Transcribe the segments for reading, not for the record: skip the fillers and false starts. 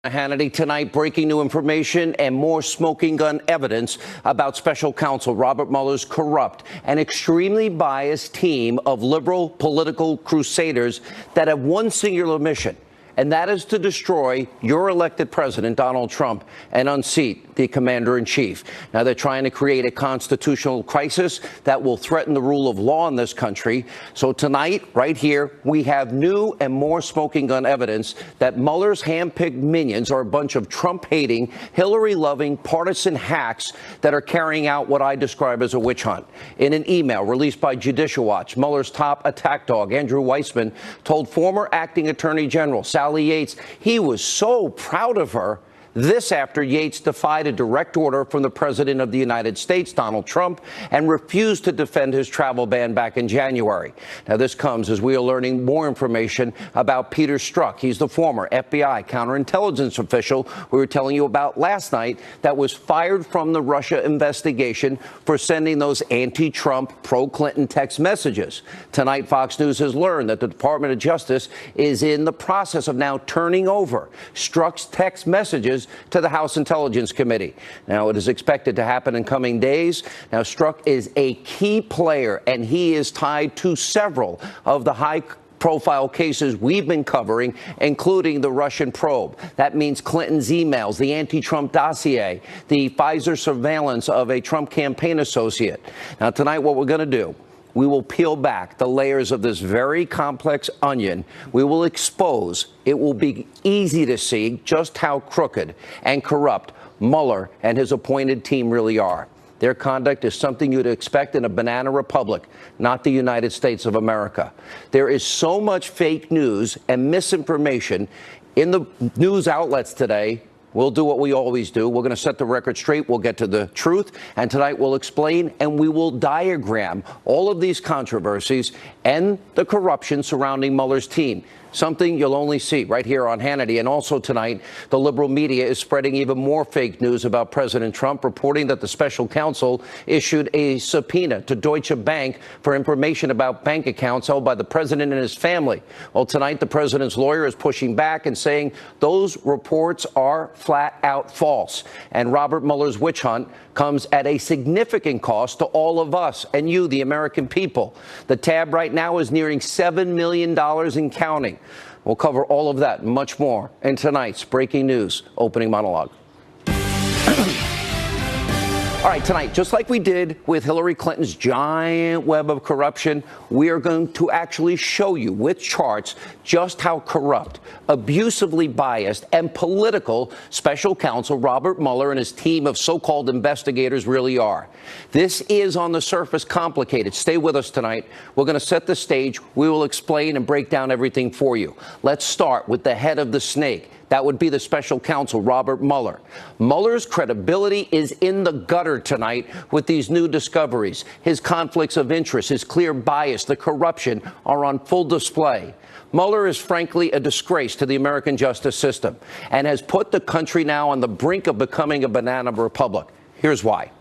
Hannity tonight, breaking new information and more smoking gun evidence about special counsel Robert Mueller's corrupt and extremely biased team of liberal political crusaders that have one singular mission, and that is to destroy your elected president, Donald Trump, and unseat the commander-in-chief. Now, they're trying to create a constitutional crisis that will threaten the rule of law in this country. So tonight, right here, we have new and more smoking gun evidence that Mueller's hand-picked minions are a bunch of Trump-hating, Hillary-loving partisan hacks that are carrying out what I describe as a witch hunt. In an email released by Judicial Watch, Mueller's top attack dog, Andrew Weissmann, told former acting Attorney General Sally Yates he was so proud of her. This after Yates defied a direct order from the President of the United States, Donald Trump, and refused to defend his travel ban back in January. Now, this comes as we are learning more information about Peter Strzok. He's the former FBI counterintelligence official we were telling you about last night that was fired from the Russia investigation for sending those anti-Trump, pro-Clinton text messages. Tonight, Fox News has learned that the Department of Justice is in the process of now turning over Strzok's text messages to the House Intelligence Committee. Now, it is expected to happen in coming days. Now, Strzok is a key player, and he is tied to several of the high-profile cases we've been covering, including the Russian probe. That means Clinton's emails, the anti-Trump dossier, the Pfizer surveillance of a Trump campaign associate. Now, tonight, what we're going to do, we will peel back the layers of this very complex onion. We will expose. It will be easy to see just how crooked and corrupt Mueller and his appointed team really are. Their conduct is something you'd expect in a banana republic, not the United States of America. There is so much fake news and misinformation in the news outlets today. We'll do what we always do. We're going to set the record straight. We'll get to the truth. And tonight we'll explain and we will diagram all of these controversies and the corruption surrounding Mueller's team. Something you'll only see right here on Hannity. And also tonight, the liberal media is spreading even more fake news about President Trump, reporting that the special counsel issued a subpoena to Deutsche Bank for information about bank accounts held by the president and his family. Well, tonight, the president's lawyer is pushing back and saying those reports are flat out false. And Robert Mueller's witch hunt comes at a significant cost to all of us and you, the American people. The tab right now is nearing $7 million and counting. We'll cover all of that and much more in tonight's Breaking News Opening Monologue. All right, tonight, just like we did with Hillary Clinton's giant web of corruption, we are going to actually show you with charts just how corrupt, abusively biased, and political special counsel Robert Mueller and his team of so-called investigators really are. This is on the surface complicated. Stay with us tonight. We're going to set the stage. We will explain and break down everything for you. Let's start with the head of the snake. That would be the special counsel, Robert Mueller. Mueller's credibility is in the gutter tonight with these new discoveries. His conflicts of interest, his clear bias, the corruption are on full display. Mueller is frankly a disgrace to the American justice system and has put the country now on the brink of becoming a banana republic. Here's why.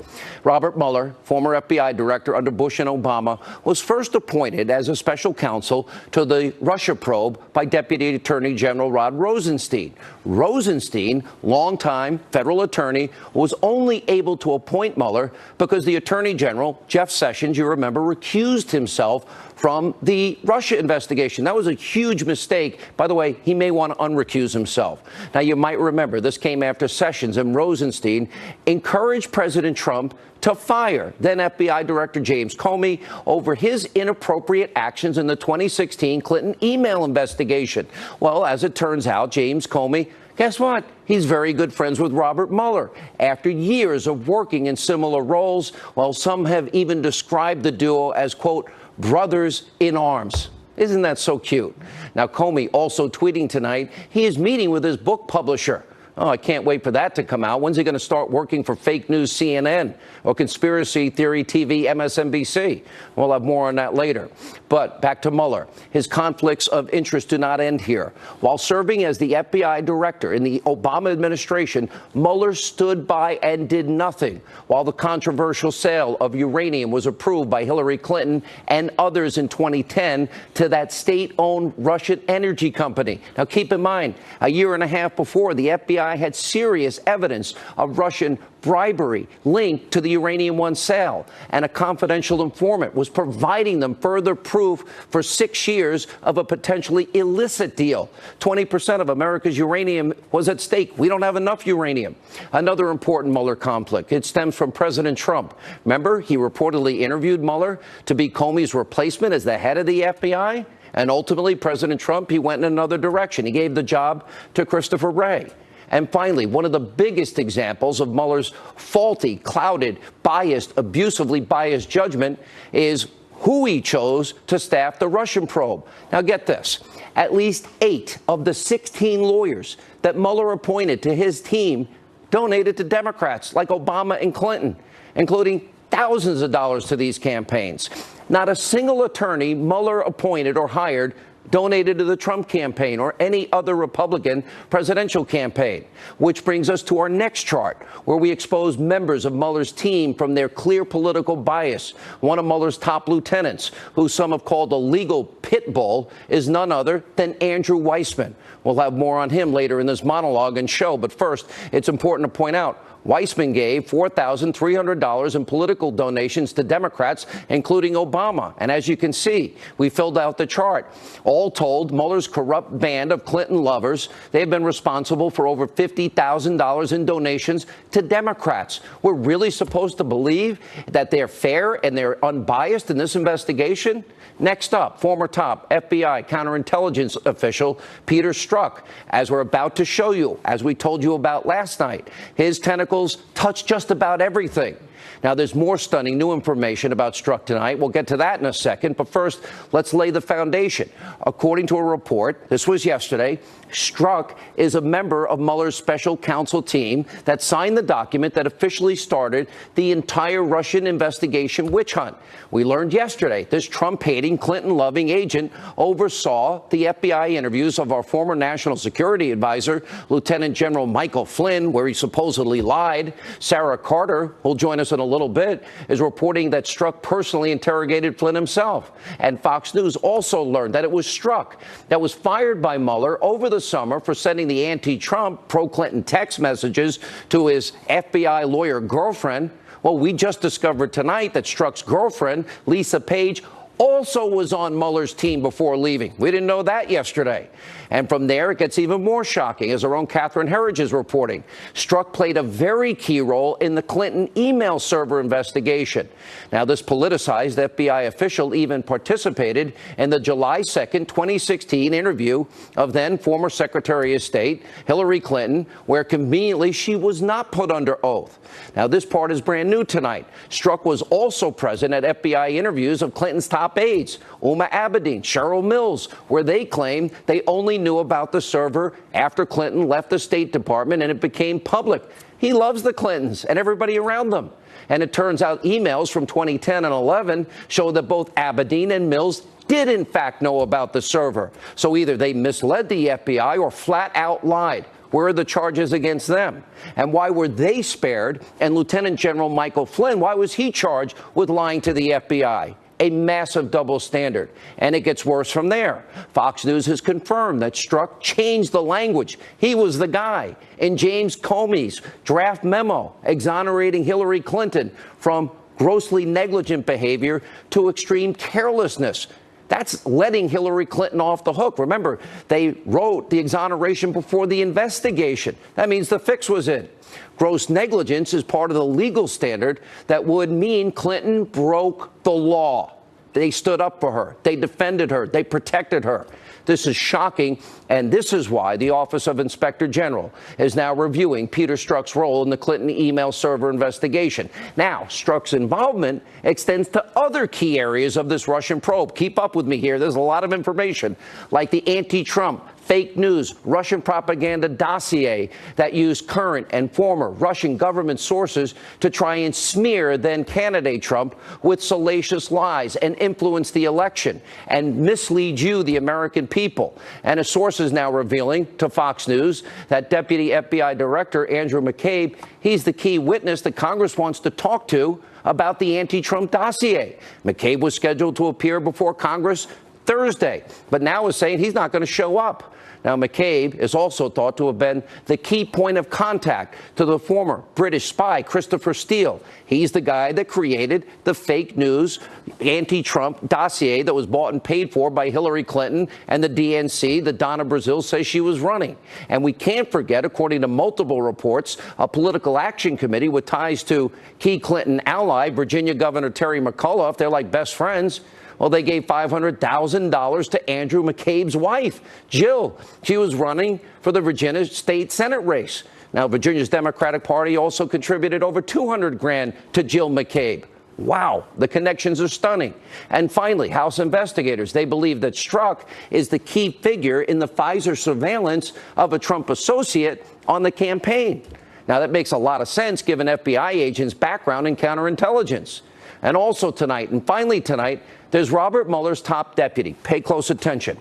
Robert Mueller, former FBI director under Bush and Obama, was first appointed as a special counsel to the Russia probe by Deputy Attorney General Rod Rosenstein. Rosenstein, longtime federal attorney, was only able to appoint Mueller because the Attorney General, Jeff Sessions, you remember, recused himself from the Russia investigation. That was a huge mistake. By the way, he may want to unrecuse himself. Now, you might remember this came after Sessions and Rosenstein encouraged President Trump to fire then FBI Director James Comey over his inappropriate actions in the 2016 Clinton email investigation. Well, as it turns out, James Comey, guess what? He's very good friends with Robert Mueller. After years of working in similar roles, well, some have even described the duo as, quote, brothers in arms. Isn't that so cute? Now, Comey also tweeting tonight he is meeting with his book publisher. Oh, I can't wait for that to come out. When's he going to start working for fake news CNN or conspiracy theory TV MSNBC? We'll have more on that later. But back to Mueller. His conflicts of interest do not end here. While serving as the FBI director in the Obama administration, Mueller stood by and did nothing while the controversial sale of uranium was approved by Hillary Clinton and others in 2010 to that state-owned Russian energy company. Now, keep in mind, a year and a half before, the FBI had serious evidence of Russian bribery linked to the Uranium One sale, and a confidential informant was providing them further proof for 6 years of a potentially illicit deal. 20% of America's uranium was at stake. We don't have enough uranium. Another important Mueller conflict. It stems from President Trump. Remember, he reportedly interviewed Mueller to be Comey's replacement as the head of the FBI? And ultimately, President Trump, he went in another direction. He gave the job to Christopher Wray. And finally, one of the biggest examples of Mueller's faulty, clouded, biased, abusively biased judgment is who he chose to staff the Russian probe. Now, get this. At least 8 of the 16 lawyers that Mueller appointed to his team donated to Democrats like Obama and Clinton, including thousands of dollars to these campaigns. Not a single attorney Mueller appointed or hired donated to the Trump campaign or any other Republican presidential campaign. Which brings us to our next chart, where we expose members of Mueller's team from their clear political bias. One of Mueller's top lieutenants, who some have called a legal pit bull, is none other than Andrew Weissmann. We'll have more on him later in this monologue and show. But first, it's important to point out, Weissmann gave $4,300 in political donations to Democrats, including Obama. And as you can see, we filled out the chart. All told, Mueller's corrupt band of Clinton lovers, they've been responsible for over $50,000 in donations to Democrats. We're really supposed to believe that they're fair and they're unbiased in this investigation? Next up, former top FBI counterintelligence official Peter Strzok. As we're about to show you, as we told you about last night, his tentacles touch just about everything. Now, there's more stunning new information about Strzok tonight. We'll get to that in a second. But first, let's lay the foundation. According to a report, this was yesterday, Strzok is a member of Mueller's special counsel team that signed the document that officially started the entire Russian investigation witch hunt. We learned yesterday this Trump-hating, Clinton-loving agent oversaw the FBI interviews of our former national security advisor, Lieutenant General Michael Flynn, where he supposedly lied. Sarah Carter, who'll join us in a little bit, is reporting that Strzok personally interrogated Flynn himself. And Fox News also learned that it was Strzok that was fired by Mueller over the summer for sending the anti-Trump, pro-Clinton text messages to his FBI lawyer girlfriend. Well, we just discovered tonight that Strzok's girlfriend, Lisa Page, also was on Mueller's team before leaving. We didn't know that yesterday. And from there, it gets even more shocking, as our own Catherine Herridge is reporting. Strzok played a very key role in the Clinton email server investigation. Now, this politicized FBI official even participated in the July 2nd, 2016 interview of then former Secretary of State Hillary Clinton, where conveniently she was not put under oath. Now, this part is brand new tonight. Strzok was also present at FBI interviews of Clinton's top aides, Uma Abedin, Cheryl Mills, where they claimed they only knew about the server after Clinton left the State Department and it became public. He loves the Clintons and everybody around them. And it turns out emails from 2010 and 11 show that both Abedin and Mills did in fact know about the server. So either they misled the FBI or flat out lied. Where are the charges against them? And why were they spared? And Lieutenant General Michael Flynn, why was he charged with lying to the FBI? A massive double standard. And it gets worse from there. Fox News has confirmed that Strzok changed the language. He was the guy in James Comey's draft memo exonerating Hillary Clinton from grossly negligent behavior to extreme carelessness. That's letting Hillary Clinton off the hook. Remember, they wrote the exoneration before the investigation. That means the fix was in. Gross negligence is part of the legal standard that would mean Clinton broke the law. They stood up for her. They defended her. They protected her. This is shocking, and this is why the Office of Inspector General is now reviewing Peter Strzok's role in the Clinton email server investigation. Now, Strzok's involvement extends to other key areas of this Russian probe. Keep up with me here. There's a lot of information, like the anti-Trump fake news, Russian propaganda dossier that used current and former Russian government sources to try and smear then candidate Trump with salacious lies and influence the election and mislead you, the American people. And a source is now revealing to Fox News that Deputy FBI Director Andrew McCabe, he's the key witness that Congress wants to talk to about the anti-Trump dossier. McCabe was scheduled to appear before Congress Thursday, but now is saying he's not going to show up. Now, McCabe is also thought to have been the key point of contact to the former British spy, Christopher Steele. He's the guy that created the fake news anti-Trump dossier that was bought and paid for by Hillary Clinton and the DNC that Donna Brazile says she was running. And we can't forget, according to multiple reports, a political action committee with ties to key Clinton ally, Virginia Governor Terry McAuliffe, they're like best friends. Well, they gave $500,000 to Andrew McCabe's wife, Jill. She was running for the Virginia state Senate race. Now, Virginia's Democratic Party also contributed over $200,000 to Jill McCabe. Wow, the connections are stunning. And finally, House investigators, they believe that Strzok is the key figure in the Pfizer surveillance of a Trump associate on the campaign. Now, that makes a lot of sense given FBI agents' background in counterintelligence. And also tonight, and finally tonight, there's Robert Mueller's top deputy. Pay close attention.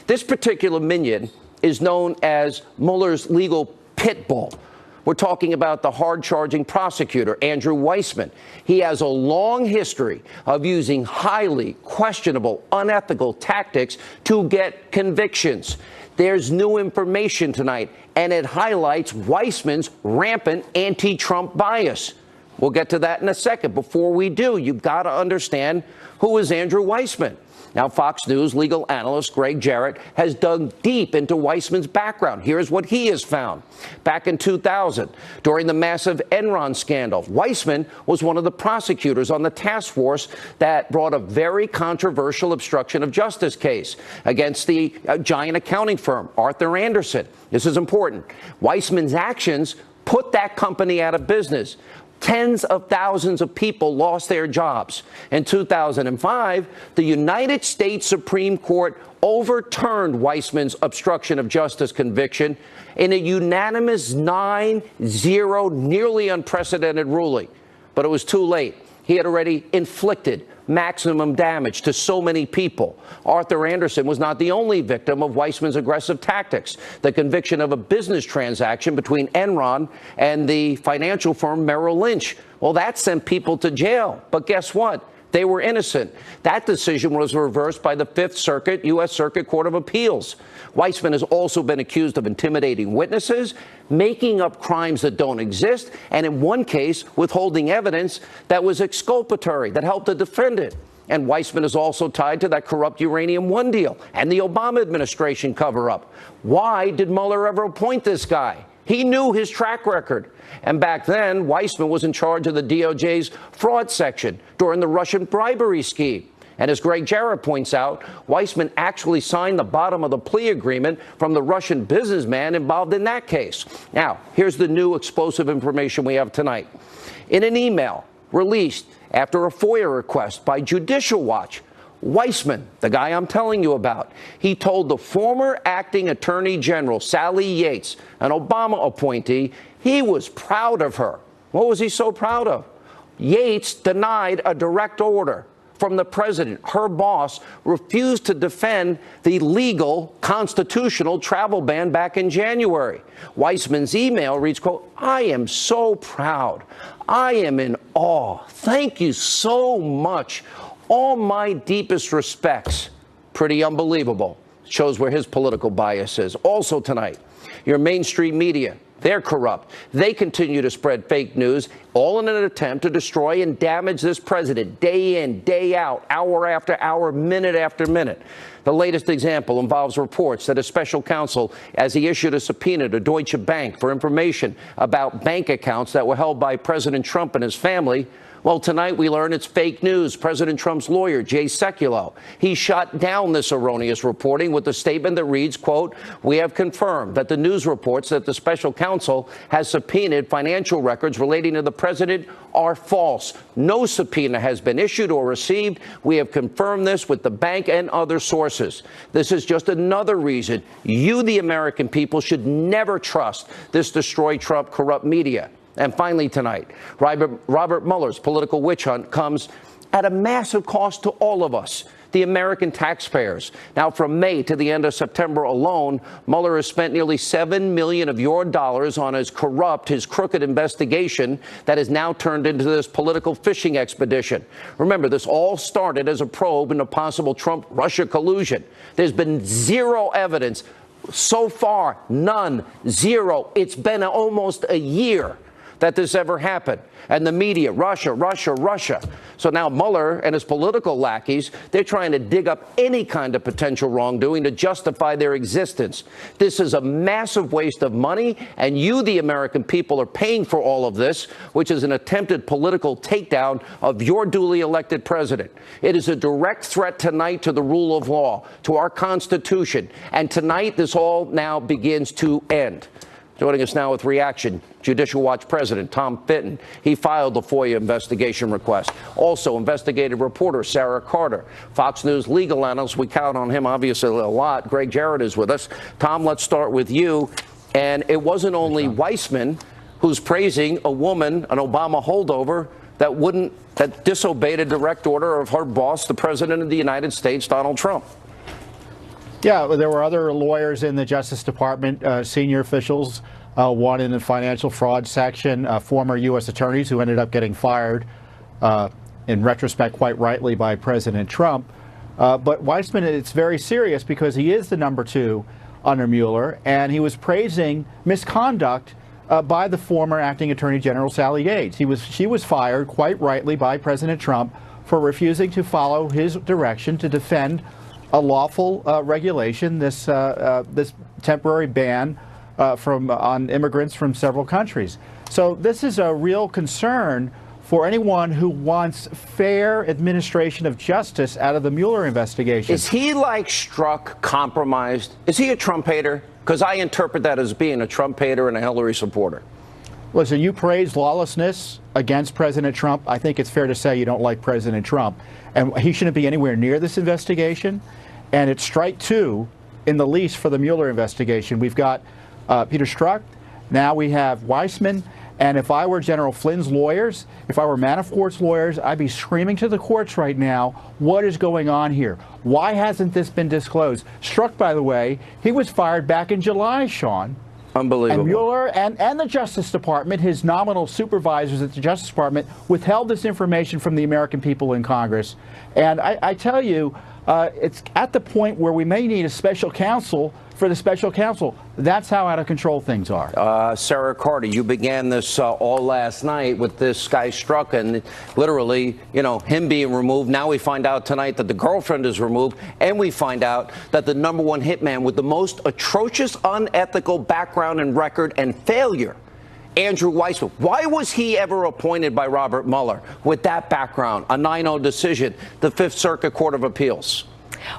This particular minion is known as Mueller's legal pit bull. We're talking about the hard-charging prosecutor, Andrew Weissmann. He has a long history of using highly questionable, unethical tactics to get convictions. There's new information tonight, and it highlights Weissmann's rampant anti-Trump bias. We'll get to that in a second. Before we do, you've got to understand who is Andrew Weissmann. Now, Fox News legal analyst Greg Jarrett has dug deep into Weissmann's background. Here's what he has found. Back in 2000, during the massive Enron scandal, Weissmann was one of the prosecutors on the task force that brought a very controversial obstruction of justice case against the giant accounting firm, Arthur Andersen. This is important. Weissmann's actions put that company out of business. Tens of thousands of people lost their jobs. In 2005, the United States Supreme Court overturned Weissmann's obstruction of justice conviction in a unanimous 9-0, nearly unprecedented ruling. But it was too late. He had already inflicted maximum damage to so many people. Arthur Andersen was not the only victim of Weissmann's aggressive tactics. The conviction of a business transaction between Enron and the financial firm Merrill Lynch. Well, that sent people to jail. But guess what? They were innocent. That decision was reversed by the Fifth Circuit, U.S. Circuit Court of Appeals. Weissmann has also been accused of intimidating witnesses, making up crimes that don't exist, and in one case, withholding evidence that was exculpatory, that helped the defendant. And Weissmann is also tied to that corrupt Uranium One deal and the Obama administration cover-up. Why did Mueller ever appoint this guy? He knew his track record. And back then, Weissmann was in charge of the DOJ's fraud section during the Russian bribery scheme. And as Greg Jarrett points out, Weissmann actually signed the bottom of the plea agreement from the Russian businessman involved in that case. Now, here's the new explosive information we have tonight. In an email released after a FOIA request by Judicial Watch, Weissmann, the guy I'm telling you about, he told the former acting Attorney General, Sally Yates, an Obama appointee, he was proud of her. What was he so proud of? Yates denied a direct order from the president. Her boss refused to defend the legal constitutional travel ban back in January. Weissmann's email reads, quote, "I am so proud. I am in awe. Thank you so much. All my deepest respects." Pretty unbelievable. Shows where his political bias is. Also tonight, your mainstream media, they're corrupt. They continue to spread fake news, all in an attempt to destroy and damage this president day in, day out, hour after hour, minute after minute. The latest example involves reports that a special counsel, as he issued a subpoena to Deutsche Bank for information about bank accounts that were held by President Trump and his family, Well, tonight we learn it's fake news. President Trump's lawyer, Jay Sekulow, he shut down this erroneous reporting with a statement that reads, quote, "We have confirmed that the news reports that the special counsel has subpoenaed financial records relating to the president are false. No subpoena has been issued or received. We have confirmed this with the bank and other sources." This is just another reason you, the American people, should never trust this destroy Trump corrupt media. And finally tonight, Robert Mueller's political witch hunt comes at a massive cost to all of us, the American taxpayers. Now, from May to the end of September alone, Mueller has spent nearly $7 million of your dollars on his crooked investigation that has now turned into this political fishing expedition. Remember, this all started as a probe into possible Trump-Russia collusion. There's been zero evidence. So far, none, zero. It's been almost a year that this ever happened. And the media, Russia, Russia, Russia. So now Mueller and his political lackeys, they're trying to dig up any kind of potential wrongdoing to justify their existence. This is a massive waste of money, and you, the American people, are paying for all of this, which is an attempted political takedown of your duly elected president. It is a direct threat tonight to the rule of law, to our Constitution. And tonight, this all now begins to end. Joining us now with reaction, Judicial Watch President Tom Fitton. He filed the FOIA investigation request. Also, investigative reporter Sarah Carter, Fox News legal analyst. We count on him, obviously, a lot. Greg Jarrett is with us. Tom, let's start with you. And it wasn't only Weissman who's praising a woman, an Obama holdover, that disobeyed a direct order of her boss, the President of the United States, Donald Trump. Yeah, there were other lawyers in the Justice Department, senior officials, one in the financial fraud section, former U.S. attorneys who ended up getting fired, in retrospect, quite rightly, by President Trump. But Weissman, it's very serious because he is the #2 under Mueller, and he was praising misconduct by the former acting Attorney General Sally Yates. She was fired, quite rightly, by President Trump for refusing to follow his direction to defend a lawful regulation, this temporary ban on immigrants from several countries. So this is a real concern for anyone who wants fair administration of justice out of the Mueller investigation. Is he like Strzok compromised? Is he a Trump hater? Because I interpret that as being a Trump hater and a Hillary supporter. Listen, you praise lawlessness against President Trump. I think it's fair to say you don't like President Trump. And he shouldn't be anywhere near this investigation. And it's strike two in the least for the Mueller investigation. We've got Peter Strzok. Now we have Weissman. And if I were General Flynn's lawyers, if I were Manafort's lawyers, I'd be screaming to the courts right now, what is going on here? Why hasn't this been disclosed? Strzok, by the way, he was fired back in July, Sean. Unbelievable. And Mueller and the Justice Department, his nominal supervisors at the Justice Department, withheld this information from the American people in Congress. And I tell you, it's at the point where we may need a special counsel for the special counsel. That's how out of control things are. Sarah Carter, you began this all last night with this guy Strzok and literally, him being removed. Now we find out tonight that the girlfriend is removed, and we find out that the #1 hitman with the most atrocious, unethical background and record and failure, Andrew Weissman. Why was he ever appointed by Robert Mueller with that background? A 9-0 decision, the Fifth Circuit Court of Appeals.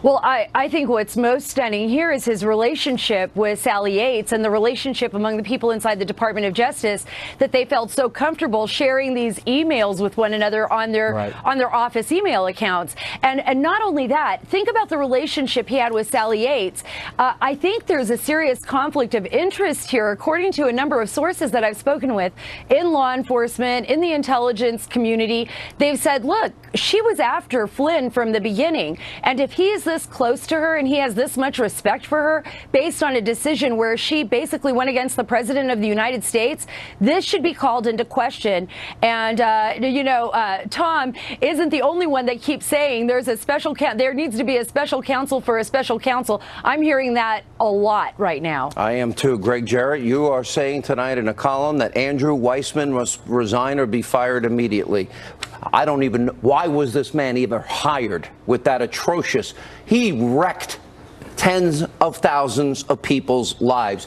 Well, I think what's most stunning here is his relationship with Sally Yates and the relationship among the people inside the Department of Justice, that they felt so comfortable sharing these emails with one another on their office email accounts. And not only that, think about the relationship he had with Sally Yates. I think there's a serious conflict of interest here, according to a number of sources that I've spoken with in law enforcement, in the intelligence community. They've said, look, she was after Flynn from the beginning. And if he is this close to her and he has this much respect for her based on a decision where she basically went against the president of the United States, this should be called into question. And, Tom isn't the only one that keeps saying there needs to be a special counsel for a special counsel. I'm hearing that a lot right now. I am too. Greg Jarrett, you are saying tonight in a column that Andrew Weissman must resign or be fired immediately. I don't even know. Why was this man even hired with that atrocious? He wrecked tens of thousands of people's lives.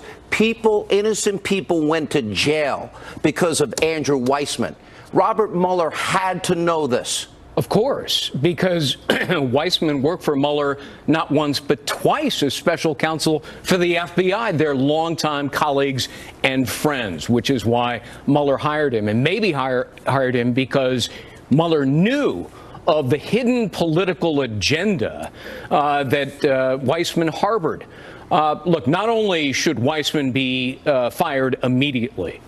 Innocent people went to jail because of Andrew Weissman. Robert Mueller had to know this. Of course, because Weissman worked for Mueller not once but twice as special counsel for the FBI. They're longtime colleagues and friends, which is why Mueller hired him, and maybe hired him because Mueller knew of the hidden political agenda that Weissman harbored. Look, not only should Weissman be fired immediately,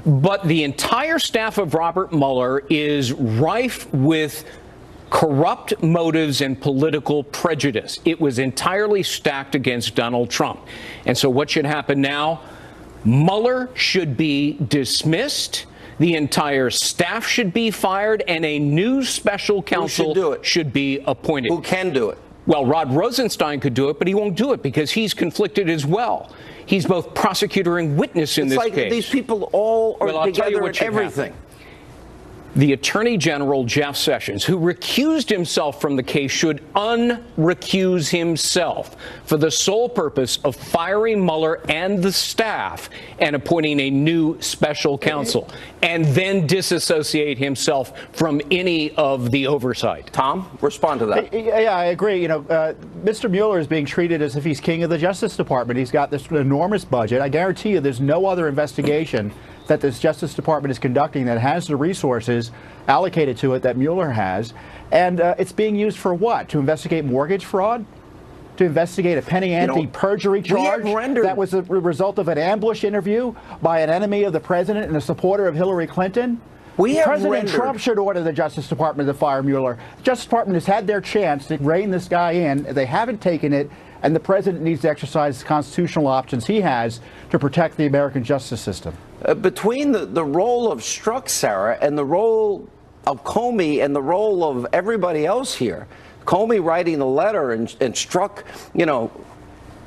but the entire staff of Robert Mueller is rife with corrupt motives and political prejudice. It was entirely stacked against Donald Trump. And so what should happen now? Mueller should be dismissed. The entire staff should be fired, and a new special counsel should be appointed. Who can do it? Well, Rod Rosenstein could do it, but he won't do it because he's conflicted as well. He's both prosecutor and witness in this case. It's like these people all are together in everything. The Attorney General, Jeff Sessions, who recused himself from the case, should unrecuse himself for the sole purpose of firing Mueller and the staff and appointing a new special counsel, and then disassociate himself from any of the oversight. Tom, respond to that. Yeah, I agree. You know, Mr. Mueller is being treated as if he's king of the Justice Department. He's got this enormous budget. I guarantee you there's no other investigation that this Justice Department is conducting that has the resources allocated to it that Mueller has. And it's being used for what? To investigate mortgage fraud? To investigate a penny ante perjury charge that was a result of an ambush interview by an enemy of the president and a supporter of Hillary Clinton? President Trump should order the Justice Department to fire Mueller. The Justice Department has had their chance to rein this guy in. They haven't taken it, and the president needs to exercise the constitutional options he has to protect the American justice system. Between the role of Strzok, Sarah, and the role of Comey and the role of everybody else here, Comey writing the letter and Strzok,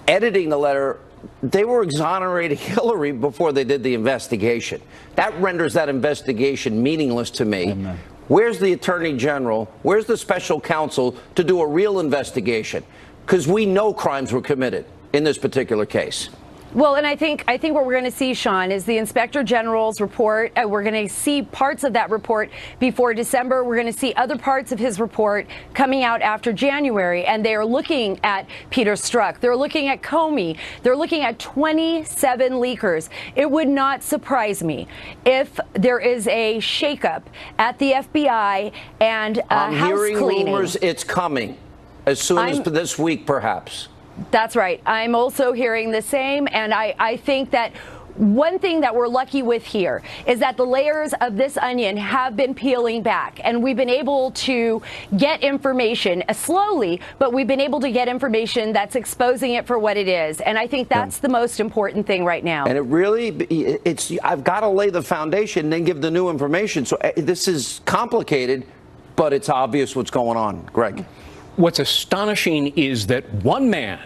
editing the letter, they were exonerating Hillary before they did the investigation. That renders that investigation meaningless to me. Amen. Where's the Attorney General? Where's the special counsel to do a real investigation? Because we know crimes were committed in this particular case. Well, and I think what we're going to see, Sean, is the Inspector General's report. We're going to see parts of that report before December. We're going to see other parts of his report coming out after January. And they are looking at Peter Strzok. They're looking at Comey. They're looking at 27 leakers. It would not surprise me if there is a shakeup at the FBI and house cleaning. I'm hearing rumors it's coming as soon as this week, perhaps. That's right. I'm also hearing the same, and I think that one thing that we're lucky with here is that the layers of this onion have been peeling back, and we've been able to get information slowly, but we've been able to get information that's exposing it for what it is, and I think that's the most important thing right now. And it really, I've got to lay the foundation and then give the new information. So this is complicated, but it's obvious what's going on. Greg. What's astonishing is that one man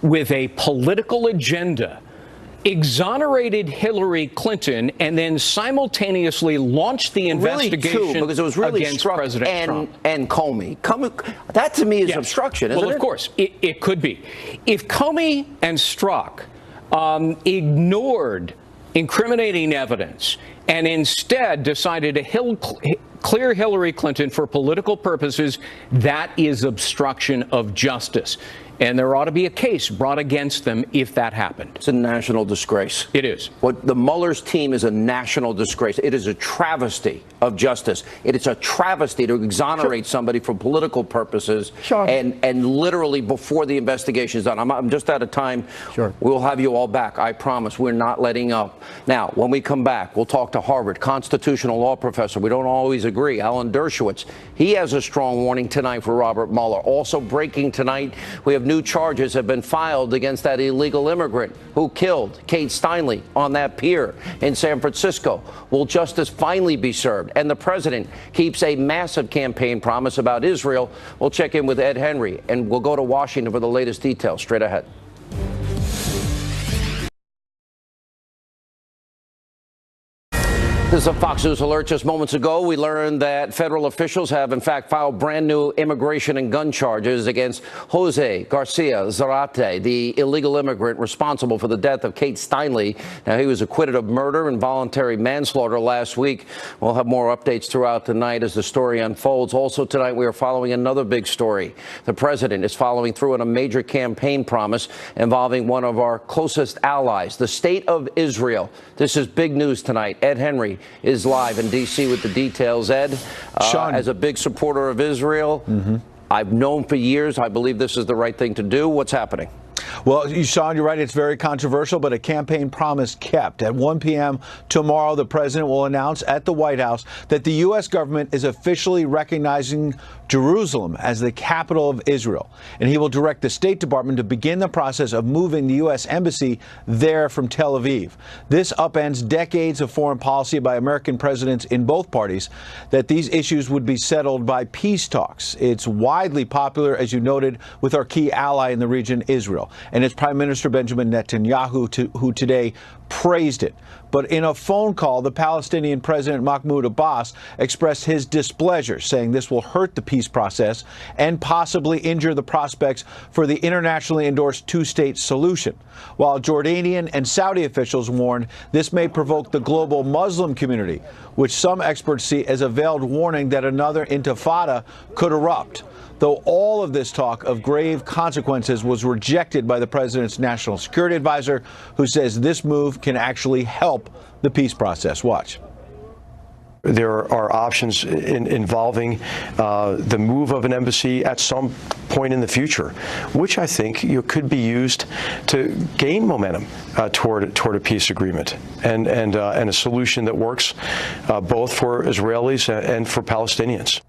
with a political agenda exonerated Hillary Clinton and then simultaneously launched the investigation really because it was really against President Trump. And Comey. That to me is obstruction, isn't it? Well, of course, it could be. If Comey and Strzok ignored incriminating evidence and instead decided to clear Hillary Clinton for political purposes, that is obstruction of justice. And there ought to be a case brought against them if that happened. It's a national disgrace. It is. What the Mueller's team is a national disgrace. It is a travesty of justice. It is a travesty to exonerate somebody for political purposes and literally before the investigation is done. I'm just out of time. Sure. We'll have you all back. I promise. We're not letting up. Now, when we come back, we'll talk to Harvard constitutional law professor. We don't always agree. Alan Dershowitz. He has a strong warning tonight for Robert Mueller. Also breaking tonight, we have new charges have been filed against that illegal immigrant who killed Kate Steinle on that pier in San Francisco. Will justice finally be served? And the president keeps a massive campaign promise about Israel. We'll check in with Ed Henry, and we'll go to Washington for the latest details. Straight ahead. This is a Fox News alert. Just moments ago, we learned that federal officials have, in fact, filed brand new immigration and gun charges against Jose Garcia Zarate, the illegal immigrant responsible for the death of Kate Steinle. Now, he was acquitted of murder and voluntary manslaughter last week. We'll have more updates throughout the night as the story unfolds. Also tonight, we are following another big story. The president is following through on a major campaign promise involving one of our closest allies, the state of Israel. This is big news tonight. Ed Henry is live in D.C. with the details. Ed, as a big supporter of Israel, I've known for years, I believe this is the right thing to do. What's happening? Well, Sean, you're right. It's very controversial, but a campaign promise kept. At 1 p.m. tomorrow, the president will announce at the White House that the U.S. government is officially recognizing Jerusalem as the capital of Israel, and he will direct the State Department to begin the process of moving the U.S. embassy there from Tel Aviv. This upends decades of foreign policy by American presidents in both parties that these issues would be settled by peace talks. It's widely popular, as you noted, with our key ally in the region, Israel, and it's Prime Minister Benjamin Netanyahu who today praised it. But in a phone call, the Palestinian President Mahmoud Abbas expressed his displeasure, saying this will hurt the peace process and possibly injure the prospects for the internationally endorsed two-state solution. While Jordanian and Saudi officials warned this may provoke the global Muslim community, which some experts see as a veiled warning that another intifada could erupt. Though all of this talk of grave consequences was rejected by the president's national security advisor, who says this move can actually help the peace process. Watch. There are options involving the move of an embassy at some point in the future, which I think could be used to gain momentum toward a peace agreement and a solution that works both for Israelis and for Palestinians.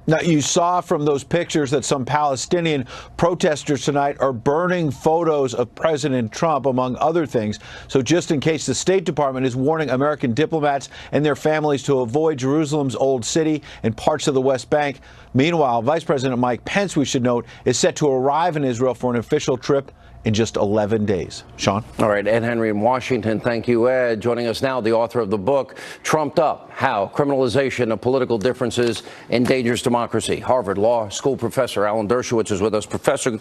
Now, you saw from those pictures that some Palestinian protesters tonight are burning photos of President Trump, among other things. So just in case, the State Department is warning American diplomats and their families to avoid Jerusalem's Old City and parts of the West Bank. Meanwhile, Vice President Mike Pence, we should note, is set to arrive in Israel for an official trip in just 11 days. Sean? All right, Ed Henry in Washington. Thank you, Ed. Joining us now, the author of the book, Trumped Up, How Criminalization of Political Differences Endangers Democracy. Harvard Law School professor Alan Dershowitz is with us. Professor,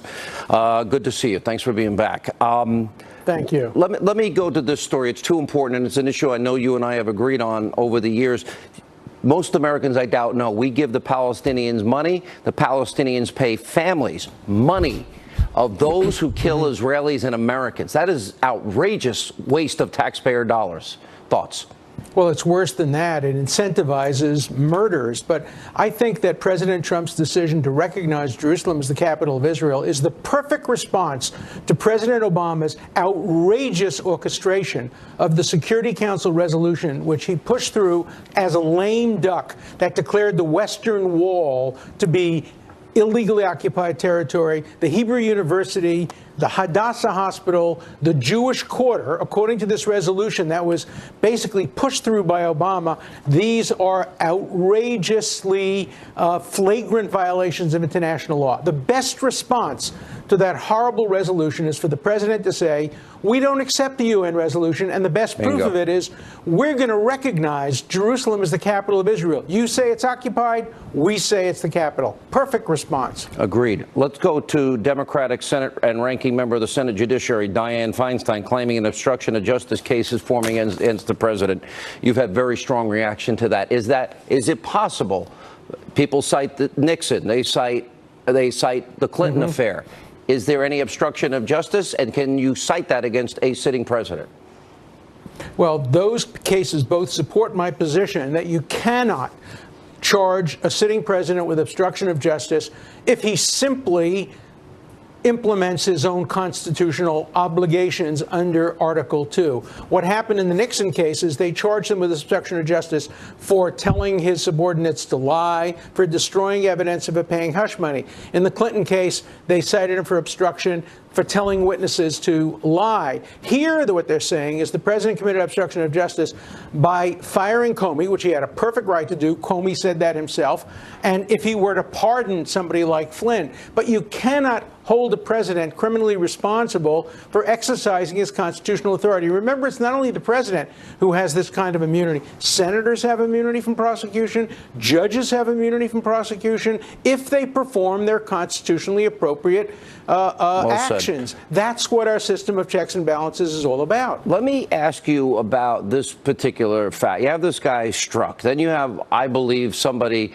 good to see you. Thanks for being back. Thank you. Let me go to this story. It's too important, and it's an issue I know you and I have agreed on over the years. Most Americans, I doubt, know we give the Palestinians money. The Palestinians pay families money of those who kill Israelis and Americans. That is outrageous waste of taxpayer dollars. Thoughts? Well, it's worse than that. It incentivizes murders. But I think that President Trump's decision to recognize Jerusalem as the capital of Israel is the perfect response to President Obama's outrageous orchestration of the Security Council resolution, which he pushed through as a lame duck that declared the Western Wall to be illegally occupied territory, the Hebrew University, the Hadassah Hospital, the Jewish Quarter. According to this resolution that was basically pushed through by Obama, these are outrageously flagrant violations of international law. The best response to that horrible resolution is for the president to say, we don't accept the UN resolution, and the best proof of it is we're going to recognize Jerusalem as the capital of Israel. You say it's occupied, we say it's the capital. Perfect response. Agreed. Let's go to Democratic Senate and ranking member of the Senate Judiciary, Dianne Feinstein, claiming an obstruction of justice case is forming against the president. You've had very strong reaction to that. Is it possible? People cite Nixon. They cite the Clinton affair. Is there any obstruction of justice, and can you cite that against a sitting president? Well, those cases both support my position that you cannot charge a sitting president with obstruction of justice if he simply implements his own constitutional obligations under Article 2. What happened in the Nixon case is they charged him with obstruction of justice for telling his subordinates to lie, for destroying evidence of paying hush money. In the Clinton case, they cited him for obstruction for telling witnesses to lie. Here, what they're saying is the president committed obstruction of justice by firing Comey, which he had a perfect right to do. Comey said that himself. And if he were to pardon somebody like Flynn, but you cannot hold a president criminally responsible for exercising his constitutional authority. Remember, it's not only the president who has this kind of immunity. Senators have immunity from prosecution. Judges have immunity from prosecution if they perform their constitutionally appropriate actions. That's what our system of checks and balances is all about. Let me ask you about this particular fact. You have this guy Strzok. Then you have, I believe, somebody,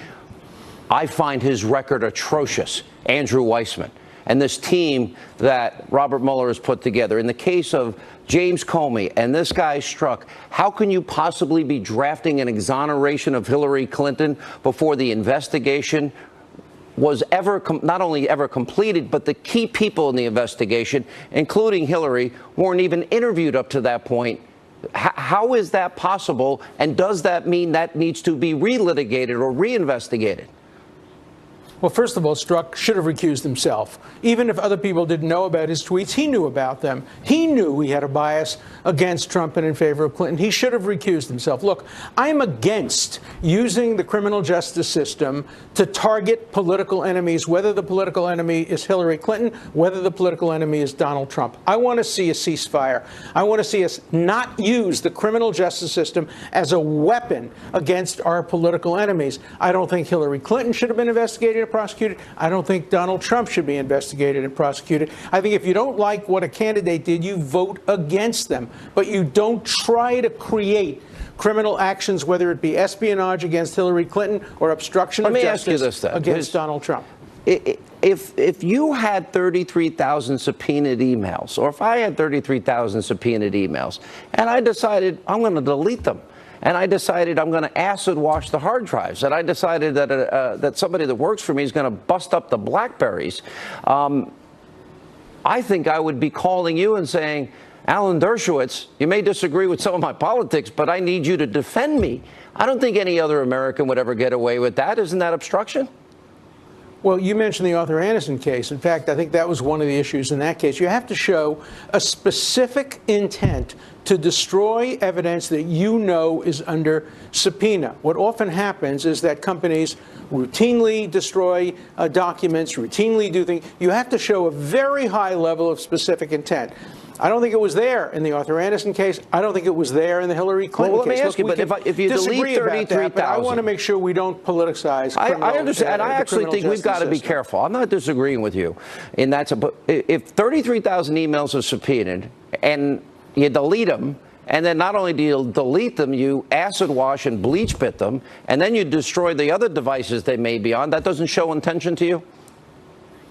I find his record atrocious, Andrew Weissman, and this team that Robert Mueller has put together. In the case of James Comey and this guy Strzok, how can you possibly be drafting an exoneration of Hillary Clinton before the investigation was ever not only ever completed, but the key people in the investigation, including Hillary, weren't even interviewed up to that point? How is that possible? And does that mean that needs to be relitigated or reinvestigated? Well, first of all, Strzok should have recused himself. Even if other people didn't know about his tweets, he knew about them. He knew he had a bias against Trump and in favor of Clinton. He should have recused himself. Look, I'm against using the criminal justice system to target political enemies, whether the political enemy is Hillary Clinton, whether the political enemy is Donald Trump. I want to see a ceasefire. I want to see us not use the criminal justice system as a weapon against our political enemies. I don't think Hillary Clinton should have been investigated and prosecuted. I don't think Donald Trump should be investigated and prosecuted. I think if you don't like what a candidate did, you vote against them. But you don't try to create criminal actions, whether it be espionage against Hillary Clinton or obstruction of justice against Donald Trump. If you had 33,000 subpoenaed emails, or if I had 33,000 subpoenaed emails, and I decided I'm going to delete them, and I decided I'm going to acid wash the hard drives, and I decided that that somebody that works for me is going to bust up the BlackBerries, I think I would be calling you and saying, Alan Dershowitz, you may disagree with some of my politics, but I need you to defend me. I don't think any other American would ever get away with that. Isn't that obstruction? Well, you mentioned the Arthur Anderson case. In fact, I think that was one of the issues in that case. You have to show a specific intent to destroy evidence that you know is under subpoena. What often happens is that companies routinely destroy documents, routinely do things. You have to show a very high level of specific intent. I don't think it was there in the Arthur Anderson case. I don't think it was there in the Hillary Clinton case. Well, let me ask you, but if you delete 33,000... I want to make sure we don't politicize criminal, I understand. I actually think we've got to be careful. I'm not disagreeing with you in that. But if 33,000 emails are subpoenaed and you delete them, and then not only do you delete them, you acid wash and bleach bit them, and then you destroy the other devices they may be on, that doesn't show intention to you?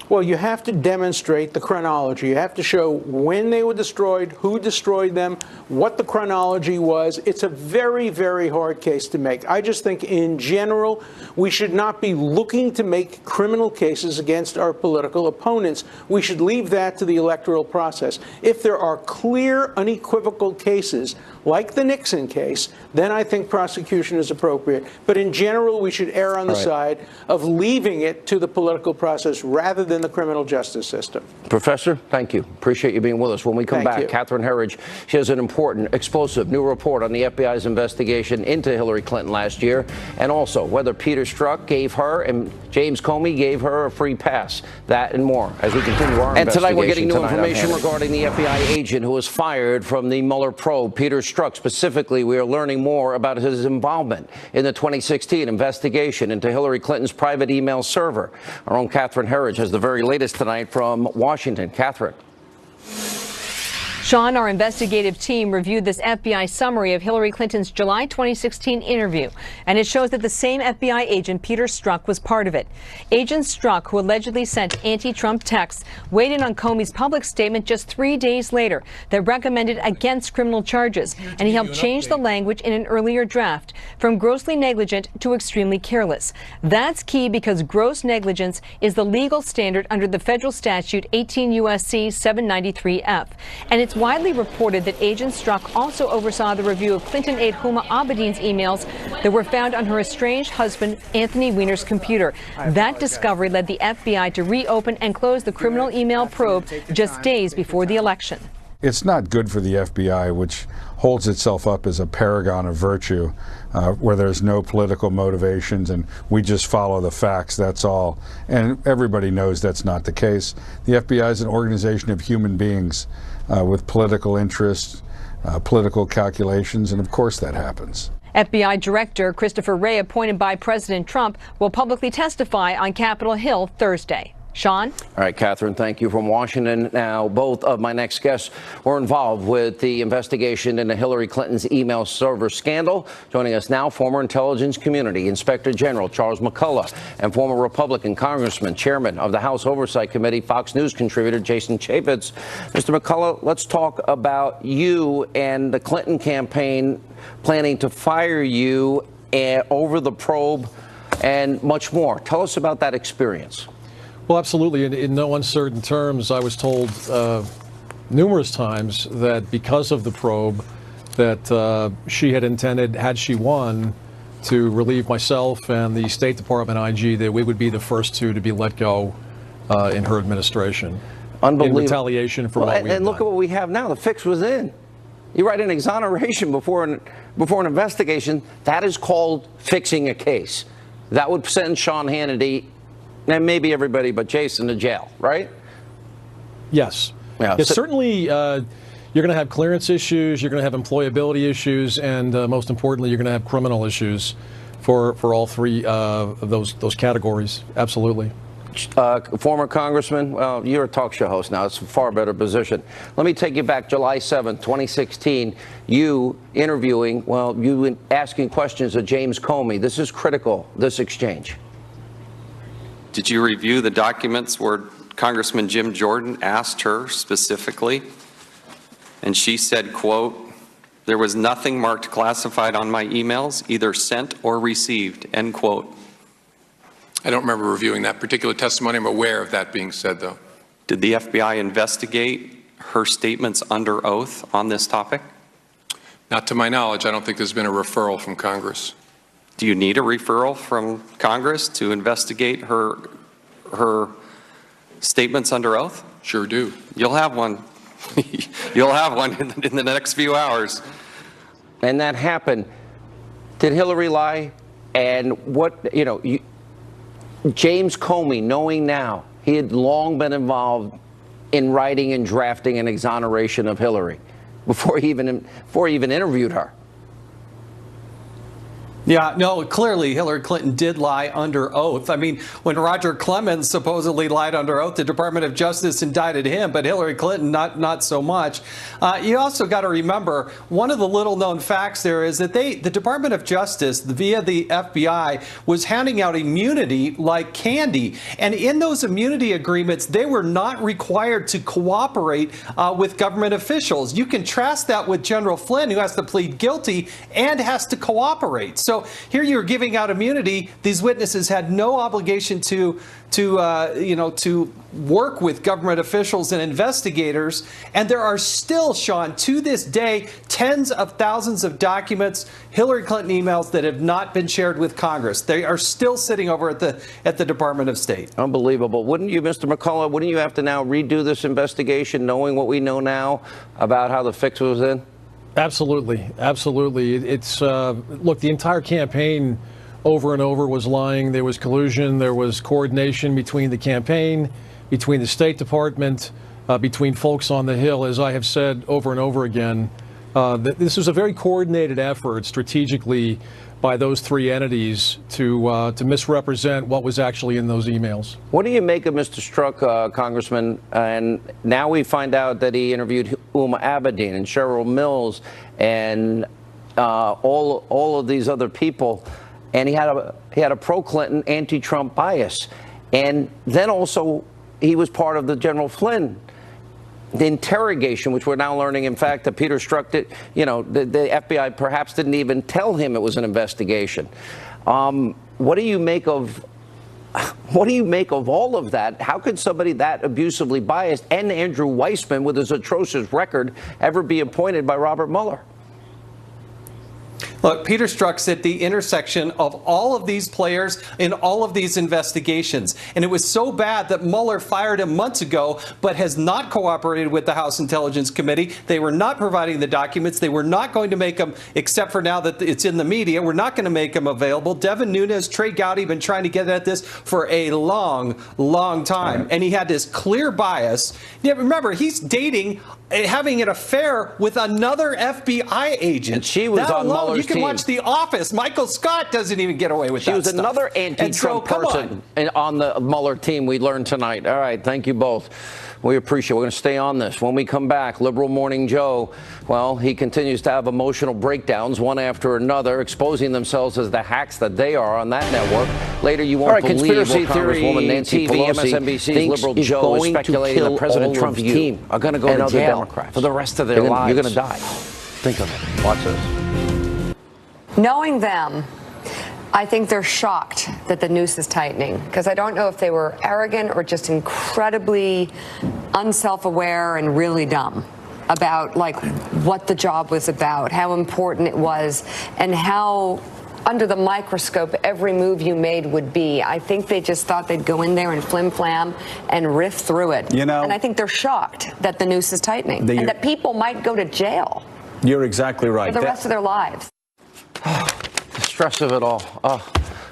Well, you have to demonstrate the chronology. You have to show when they were destroyed, who destroyed them, what the chronology was. It's a very, very hard case to make. I just think in general, we should not be looking to make criminal cases against our political opponents. We should leave that to the electoral process. If there are clear, unequivocal cases, like the Nixon case, then I think prosecution is appropriate. But in general, we should err on the side of leaving it to the political process rather than the criminal justice system. Professor, thank you. Appreciate you being with us. When we come back, Catherine Herridge, she has an important, explosive new report on the FBI's investigation into Hillary Clinton last year, and also whether Peter Strzok gave her and James Comey gave her a free pass. That and more as we continue our investigation. And tonight we're getting new information regarding the FBI agent who was fired from the Mueller probe, Peter Strzok. Specifically, we are learning more about his involvement in the 2016 investigation into Hillary Clinton's private email server. Our own Catherine Herridge has the very latest tonight from Washington. Catherine. Sean, our investigative team reviewed this FBI summary of Hillary Clinton's July 2016 interview, and it shows that the same FBI agent, Peter Strzok, was part of it. Agent Strzok, who allegedly sent anti-Trump texts, weighed in on Comey's public statement just 3 days later that recommended against criminal charges, and he helped change the language in an earlier draft from grossly negligent to extremely careless. That's key because gross negligence is the legal standard under the federal statute 18 U.S.C. 793F, and it's widely reported that Agent Strzok also oversaw the review of Clinton aide Huma Abedin's emails that were found on her estranged husband Anthony Weiner's computer. That discovery led the FBI to reopen and close the criminal email probe just days before the election. It's not good for the FBI, which holds itself up as a paragon of virtue, where there's no political motivations and we just follow the facts, that's all. And everybody knows that's not the case. The FBI is an organization of human beings with political interests, political calculations, and of course that happens. FBI Director Christopher Wray, appointed by President Trump, will publicly testify on Capitol Hill Thursday. Sean? All right, Catherine, thank you from Washington. Now, both of my next guests were involved with the investigation into Hillary Clinton's email server scandal. Joining us now, former Intelligence Community Inspector General Charles McCullough and former Republican Congressman, Chairman of the House Oversight Committee, Fox News contributor Jason Chaffetz. Mr. McCullough, let's talk about you and the Clinton campaign planning to fire you over the probe and much more. Tell us about that experience. Well, absolutely. In no uncertain terms, I was told numerous times that because of the probe, that she had intended, had she won, to relieve myself and the State Department IG, that we would be the first two to be let go in her administration. Unbelievable. In retaliation for what we had And look done. at what we have now. The fix was in. You write an exoneration before an investigation. That is called fixing a case. That would send Sean Hannity and maybe everybody but Jason to jail, right? Yes. Yeah, Yes, certainly you're going to have clearance issues, you're going to have employability issues, and most importantly, you're going to have criminal issues for all three of those categories. Absolutely. Former Congressman, well, you're a talk show host now. It's a far better position. Let me take you back July 7th, 2016. You interviewing, you asking questions of James Comey. This is critical, this exchange. Did you review the documents where Congressman Jim Jordan asked her specifically? And she said, quote, "There was nothing marked classified on my emails, either sent or received," end quote. I don't remember reviewing that particular testimony. I'm aware of that being said, though. Did the FBI investigate her statements under oath on this topic? Not to my knowledge. I don't think there's been a referral from Congress. Do you need a referral from Congress to investigate her statements under oath? Sure do. You'll have one. You'll have one in the next few hours. And that happened. Did Hillary lie? And what, James Comey, knowing now, he had long been involved in writing and drafting an exoneration of Hillary before he even interviewed her. Yeah, no, clearly Hillary Clinton did lie under oath. I mean, when Roger Clemens supposedly lied under oath, the Department of Justice indicted him, but Hillary Clinton not so much. You also got to remember, one of the little known facts there is that the Department of Justice, via the FBI, was handing out immunity like candy. And in those immunity agreements, they were not required to cooperate with government officials. You contrast that with General Flynn, who has to plead guilty and has to cooperate. So here you're giving out immunity. These witnesses had no obligation to work with government officials and investigators. And there are still, Sean, to this day, tens of thousands of documents, Hillary Clinton emails that have not been shared with Congress. They are still sitting over at the Department of State. Unbelievable. Wouldn't you, Mr. McCullough, wouldn't you have to now redo this investigation, knowing what we know now about how the fix was in? Absolutely. Absolutely. It's look, the entire campaign over and over was lying. There was collusion. There was coordination between the campaign, between the State Department, between folks on the Hill. As I have said over and over again, this was a very coordinated effort strategically by those three entities to misrepresent what was actually in those emails. What do you make of Mr. Strzok, Congressman? And now we find out that he interviewed Uma Abedin and Cheryl Mills and all of these other people, and he had a pro-Clinton, anti-Trump bias. And then also he was part of the General Flynn the interrogation, which we're now learning, in fact, that Peter Strzok did, the FBI perhaps didn't even tell him it was an investigation. What do you make of all of that? How could somebody that abusively biased and Andrew Weissman, with his atrocious record, ever be appointed by Robert Mueller? Look, Peter Strzok's at the intersection of all of these players in all of these investigations. And it was so bad that Mueller fired him months ago, but has not cooperated with the House Intelligence Committee. They were not providing the documents. They were not going to make them, except for now that it's in the media, we're not going to make them available. Devin Nunes, Trey Gowdy been trying to get at this for a long, long time. And he had this clear bias. Yeah, remember, he's dating, having an affair with another FBI agent. And she was on Mueller's you can team. Watch The Office. Michael Scott doesn't even get away with that. She was stuff. another anti-Trump person on the Mueller team, we learned tonight. All right, thank you both. We appreciate it. We're going to stay on this. When we come back, Liberal Morning Joe, well, he continues to have emotional breakdowns one after another, exposing themselves as the hacks that they are on that network. Later, you won't believe Conspiracy what Theory Congresswoman Nancy TV, Pelosi MSNBC's Liberal Joe is speculating that President Trump's team are going to go to jail for the rest of their lives. You're going to die. Think of it. Watch this. Knowing them, I think they're shocked that the noose is tightening, because I don't know if they were arrogant or just incredibly unself-aware and really dumb about like what the job was about, how important it was, and how under the microscope every move you made would be. I think they just thought they'd go in there and flim-flam and riff through it. You know, and I think they're shocked that the noose is tightening and that people might go to jail. You're exactly right. For the rest of their lives. The stress of it all.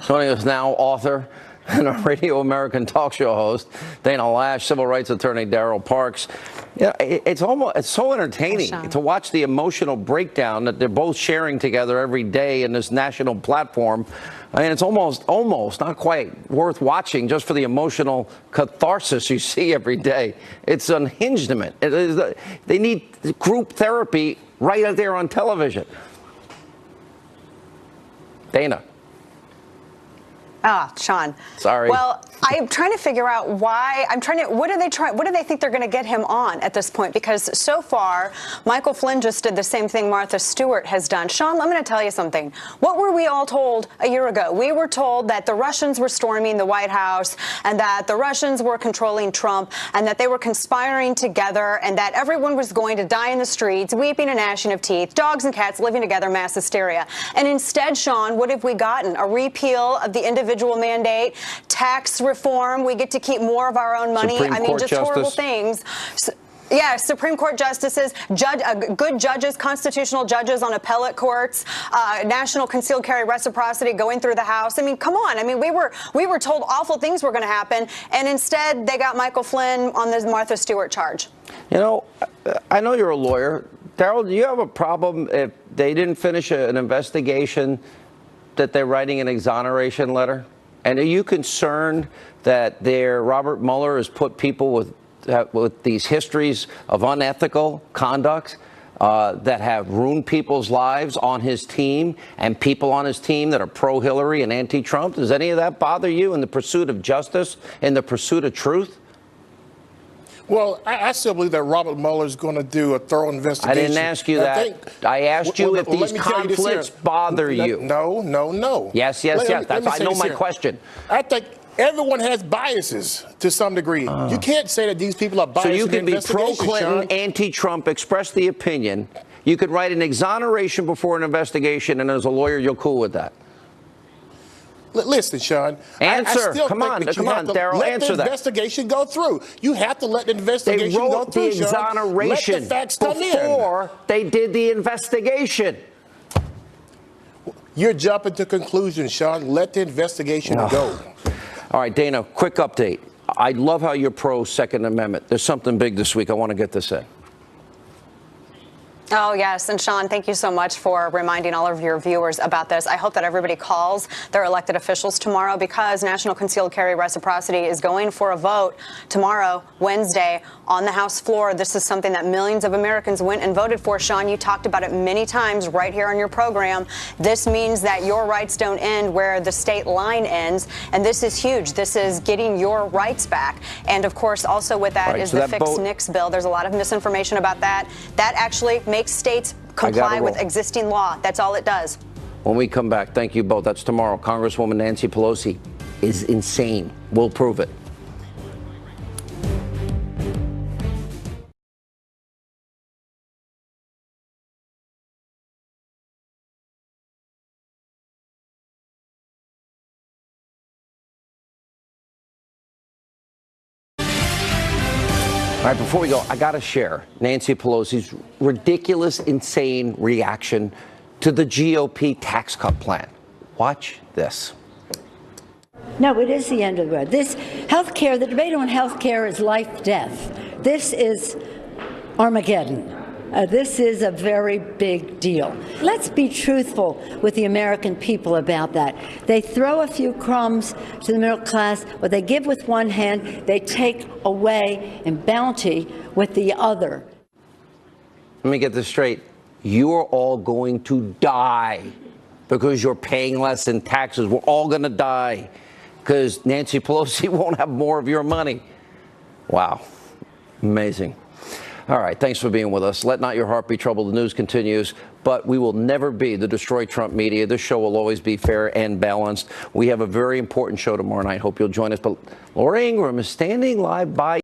Joining us now, author and a Radio American talk show host, Dana Lash, civil rights attorney Daryl Parks. Yeah, it's so entertaining to watch the emotional breakdown that they're both sharing together every day in this national platform. I mean, it's almost, not quite worth watching just for the emotional catharsis you see every day. It's unhinged. They need group therapy right out there on television. Dana. Sean. Sorry. Well, I'm trying to figure out why. What do they think they're going to get him on at this point? Because so far, Michael Flynn just did the same thing Martha Stewart has done. Sean, I'm going to tell you something. What were we all told a year ago? We were told that the Russians were storming the White House and that the Russians were controlling Trump and that they were conspiring together and that everyone was going to die in the streets, weeping and gnashing of teeth, dogs and cats living together, mass hysteria. And instead, Sean, what have we gotten? A repeal of the individual mandate, tax reform, we get to keep more of our own money. Just horrible things. Yeah, Supreme Court justices, good judges, constitutional judges on appellate courts, national concealed carry reciprocity going through the House. I mean, come on. I mean, we were told awful things were going to happen, and instead they got Michael Flynn on the Martha Stewart charge. You know, I know you're a lawyer. Daryl, do you have a problem if they didn't finish an investigation that they're writing an exoneration letter? And are you concerned that Robert Mueller has put people with these histories of unethical conduct that have ruined people's lives on his team and people on his team that are pro-Hillary and anti-Trump? Does any of that bother you in the pursuit of justice, in the pursuit of truth? Well, I still believe that Robert Mueller is going to do a thorough investigation. I didn't ask you that. I asked you if these conflicts bother you. No. Yes. I know my question. I think everyone has biases to some degree. You can't say that these people are biased. So you can be pro-Clinton, anti-Trump, express the opinion. You could write an exoneration before an investigation, and as a lawyer, you're cool with that. Listen, Sean. Answer. I still Come on, Daryl, answer that. Let the investigation go through. You have to let the investigation go through, They wrote the exoneration Let the facts come before they did the investigation. You're jumping to conclusions, Sean. Let the investigation go. All right, Dana, quick update. I love how you're pro-Second Amendment. There's something big this week. I want to get this in. Oh, yes. And Sean, thank you so much for reminding all of your viewers about this. I hope that everybody calls their elected officials tomorrow, because National Concealed Carry Reciprocity is going for a vote tomorrow, Wednesday, on the House floor. This is something that millions of Americans went and voted for. Sean, you talked about it many times right here on your program. This means that your rights don't end where the state line ends. And this is huge. This is getting your rights back. And of course, also with that is the Fix NICS bill. There's a lot of misinformation about that. That actually makes states comply with existing law. That's all it does. When we come back, thank you both. That's tomorrow. Congresswoman Nancy Pelosi is insane. We'll prove it. All right, before we go, I got to share Nancy Pelosi's ridiculous, insane reaction to the GOP tax cut plan. Watch this. No, it is the end of the road. This healthcare, the debate on healthcare is life, death. This is Armageddon. This is a very big deal. Let's be truthful with the American people about that. They throw a few crumbs to the middle class. What they give with one hand, they take away in bounty with the other. Let me get this straight. You are all going to die because you're paying less in taxes. We're all going to die because Nancy Pelosi won't have more of your money. Wow. Amazing. All right, thanks for being with us. Let not your heart be troubled. The news continues, but we will never be the Destroy Trump media. This show will always be fair and balanced. We have a very important show tomorrow night. Hope you'll join us. But Laura Ingraham is standing live by